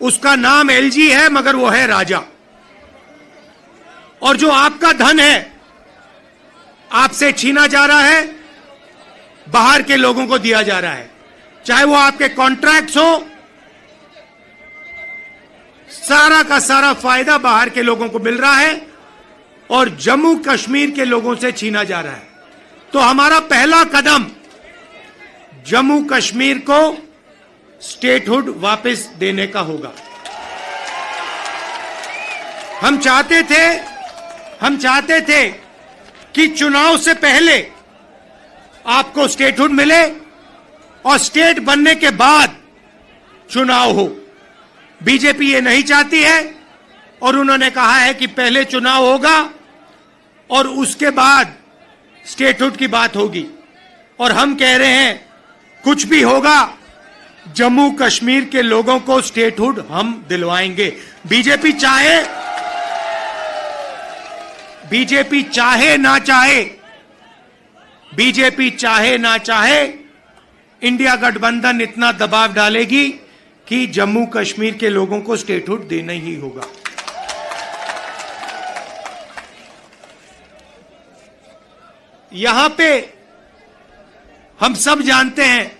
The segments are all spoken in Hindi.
उसका नाम एलजी है मगर वो है राजा। और जो आपका धन है आपसे छीना जा रहा है, बाहर के लोगों को दिया जा रहा है, चाहे वो आपके कॉन्ट्रैक्ट्स हो, सारा का सारा फायदा बाहर के लोगों को मिल रहा है और जम्मू कश्मीर के लोगों से छीना जा रहा है। तो हमारा पहला कदम जम्मू कश्मीर को स्टेटहुड वापस देने का होगा। हम चाहते थे कि चुनाव से पहले आपको स्टेटहुड मिले और स्टेट बनने के बाद चुनाव हो। बीजेपी ये नहीं चाहती है और उन्होंने कहा है कि पहले चुनाव होगा और उसके बाद स्टेटहुड की बात होगी। और हम कह रहे हैं कुछ भी होगा, जम्मू कश्मीर के लोगों को स्टेटहुड हम दिलवाएंगे। बीजेपी चाहे ना चाहे, इंडिया गठबंधन इतना दबाव डालेगी कि जम्मू कश्मीर के लोगों को स्टेटहुड देना ही होगा। यहां पे हम सब जानते हैं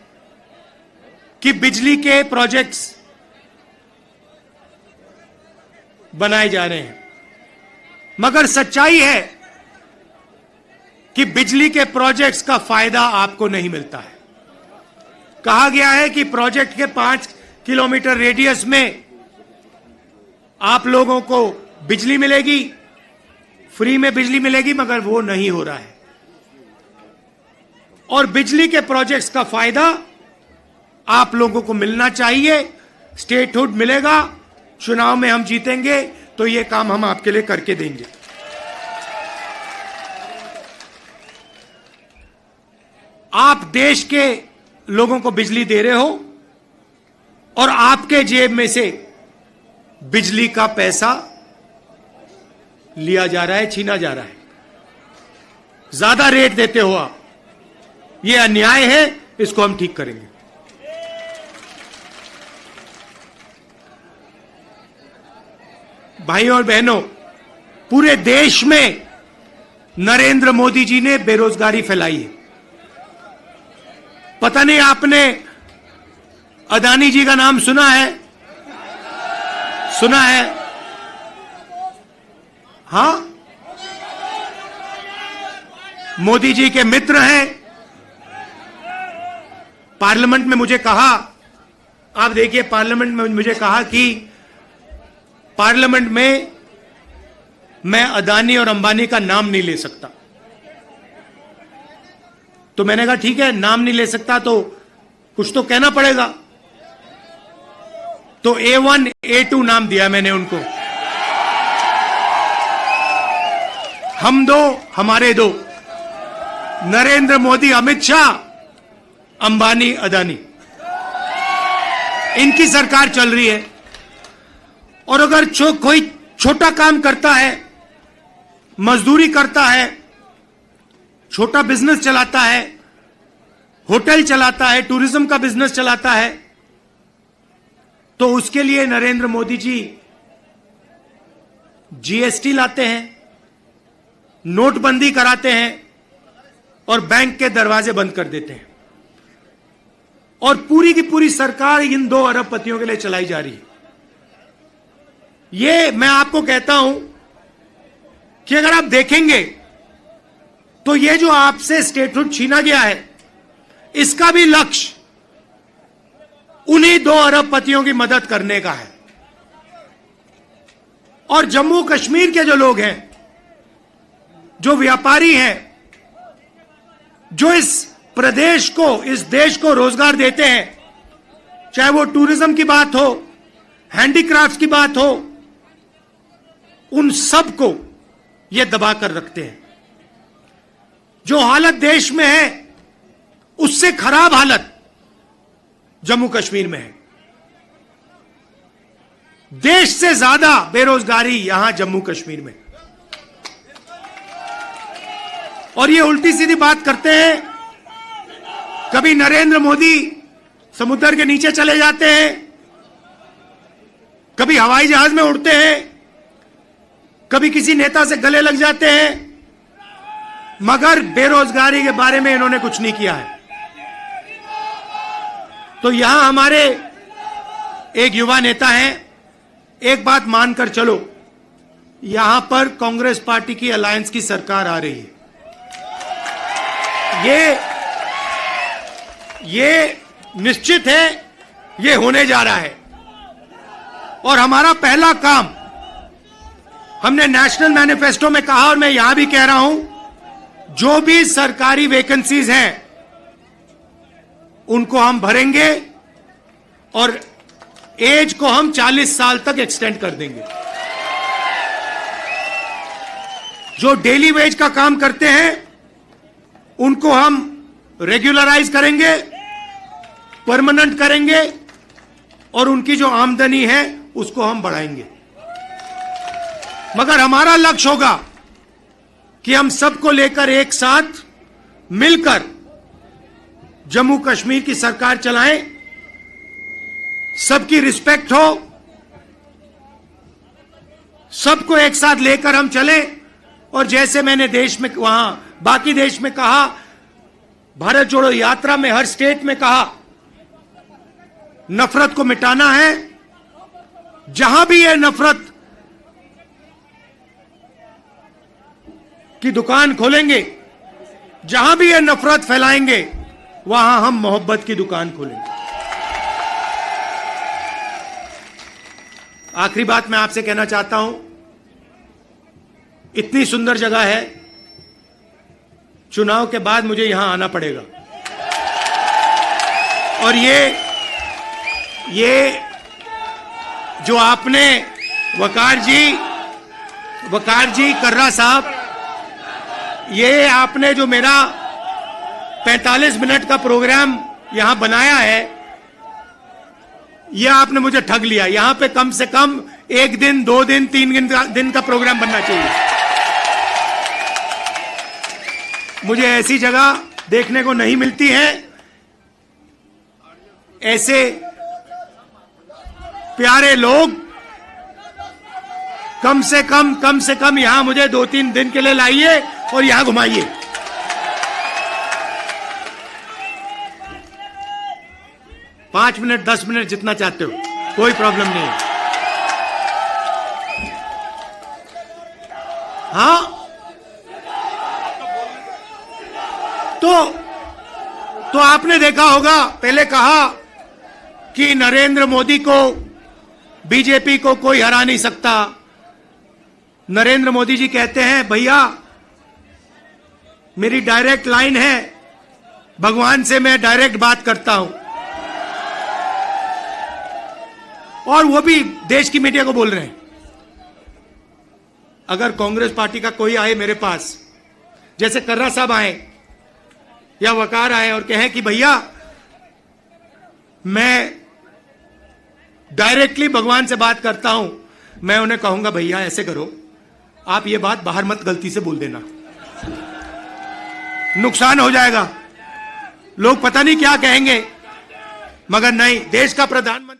कि बिजली के प्रोजेक्ट्स बनाए जा रहे हैं, मगर सच्चाई है कि बिजली के प्रोजेक्ट्स का फायदा आपको नहीं मिलता है। कहा गया है कि प्रोजेक्ट के 5 किलोमीटर रेडियस में आप लोगों को बिजली मिलेगी, फ्री में बिजली मिलेगी, मगर वो नहीं हो रहा है। और बिजली के प्रोजेक्ट्स का फायदा आप लोगों को मिलना चाहिए। स्टेटहुड मिलेगा, चुनाव में हम जीतेंगे तो ये काम हम आपके लिए करके देंगे। आप देश के लोगों को बिजली दे रहे हो और आपके जेब में से बिजली का पैसा लिया जा रहा है, छीना जा रहा है। ज्यादा रेट देते हो आप, ये अन्याय है, इसको हम ठीक करेंगे। भाइयों और बहनों, पूरे देश में नरेंद्र मोदी जी ने बेरोजगारी फैलाई है। पता नहीं आपने अदानी जी का नाम सुना है? सुना है? हां, मोदी जी के मित्र हैं। पार्लियामेंट में मुझे कहा, आप देखिए, पार्लियामेंट में मुझे कहा कि पार्लियामेंट में मैं अदानी और अंबानी का नाम नहीं ले सकता। तो मैंने कहा ठीक है, नाम नहीं ले सकता तो कुछ तो कहना पड़ेगा। तो A1 A2 नाम दिया मैंने उनको। हम दो, हमारे दो, नरेंद्र मोदी, अमित शाह, अंबानी, अदानी, इनकी सरकार चल रही है। और अगर कोई छोटा काम करता है, मजदूरी करता है, छोटा बिजनेस चलाता है, होटल चलाता है, टूरिज्म का बिजनेस चलाता है, तो उसके लिए नरेंद्र मोदी जी जीएसटी लाते हैं, नोटबंदी कराते हैं और बैंक के दरवाजे बंद कर देते हैं। और पूरी की पूरी सरकार इन 2 अरबपतियों के लिए चलाई जा रही है। ये मैं आपको कहता हूं कि अगर आप देखेंगे तो ये जो आपसे स्टेटहुड छीना गया है, इसका भी लक्ष्य उन्हीं 2 अरबपतियों की मदद करने का है। और जम्मू कश्मीर के जो लोग हैं, जो व्यापारी हैं, जो इस प्रदेश को, इस देश को रोजगार देते हैं, चाहे वो टूरिज्म की बात हो, हैंडीक्राफ्ट की बात हो, उन सब को ये दबा कर रखते हैं। जो हालत देश में है उससे खराब हालत जम्मू कश्मीर में है। देश से ज्यादा बेरोजगारी यहां जम्मू कश्मीर में। और ये उल्टी सीधी बात करते हैं। कभी नरेंद्र मोदी समुद्र के नीचे चले जाते हैं, कभी हवाई जहाज में उड़ते हैं, कभी किसी नेता से गले लग जाते हैं, मगर बेरोजगारी के बारे में इन्होंने कुछ नहीं किया है। तो यहां हमारे एक युवा नेता हैं, एक बात मानकर चलो, यहां पर कांग्रेस पार्टी की अलायंस की सरकार आ रही है। ये निश्चित है, ये होने जा रहा है। और हमारा पहला काम, हमने नेशनल मैनिफेस्टो में कहा और मैं यहां भी कह रहा हूं, जो भी सरकारी वैकेंसीज हैं उनको हम भरेंगे और एज को हम 40 साल तक एक्सटेंड कर देंगे। जो डेली वेज का काम करते हैं उनको हम रेगुलराइज करेंगे, परमानेंट करेंगे और उनकी जो आमदनी है उसको हम बढ़ाएंगे। मगर हमारा लक्ष्य होगा कि हम सबको लेकर एक साथ मिलकर जम्मू कश्मीर की सरकार चलाएं, सबकी रिस्पेक्ट हो, सबको एक साथ लेकर हम चलें। और जैसे मैंने देश में वहां बाकी देश में कहा, भारत जोड़ो यात्रा में हर स्टेट में कहा, नफरत को मिटाना है। जहां भी ये नफरत की दुकान खोलेंगे, जहां भी ये नफरत फैलाएंगे, वहां हम मोहब्बत की दुकान खोलेंगे। आखिरी बात मैं आपसे कहना चाहता हूं, इतनी सुंदर जगह है, चुनाव के बाद मुझे यहां आना पड़ेगा। और ये जो आपने वकार जी कर्रा साहब, ये आपने जो मेरा 45 मिनट का प्रोग्राम यहां बनाया है, यह आपने मुझे ठग लिया। यहां पे कम से कम 1 दिन, 2 दिन, 3 दिन का प्रोग्राम बनना चाहिए। मुझे ऐसी जगह देखने को नहीं मिलती है। ऐसे प्यारे लोग कम से कम यहां मुझे 2-3 दिन के लिए लाइए और यहां घुमाइए। पांच मिनट, 10 मिनट, जितना चाहते हो, कोई प्रॉब्लम नहीं है। हाँ, तो आपने देखा होगा, पहले कहा कि नरेंद्र मोदी को, बीजेपी को कोई हरा नहीं सकता। नरेंद्र मोदी जी कहते हैं, भैया मेरी डायरेक्ट लाइन है, भगवान से मैं डायरेक्ट बात करता हूं। और वो भी देश की मीडिया को बोल रहे हैं। अगर कांग्रेस पार्टी का कोई आए मेरे पास, जैसे कर्रा साहब आए या वकार आए और कहें कि भैया मैं डायरेक्टली भगवान से बात करता हूं, मैं उन्हें कहूंगा, भैया ऐसे करो, आप ये बात बाहर मत गलती से बोल देना, नुकसान हो जाएगा। लोग पता नहीं क्या कहेंगे, मगर नहीं, देश का प्रधानमंत्री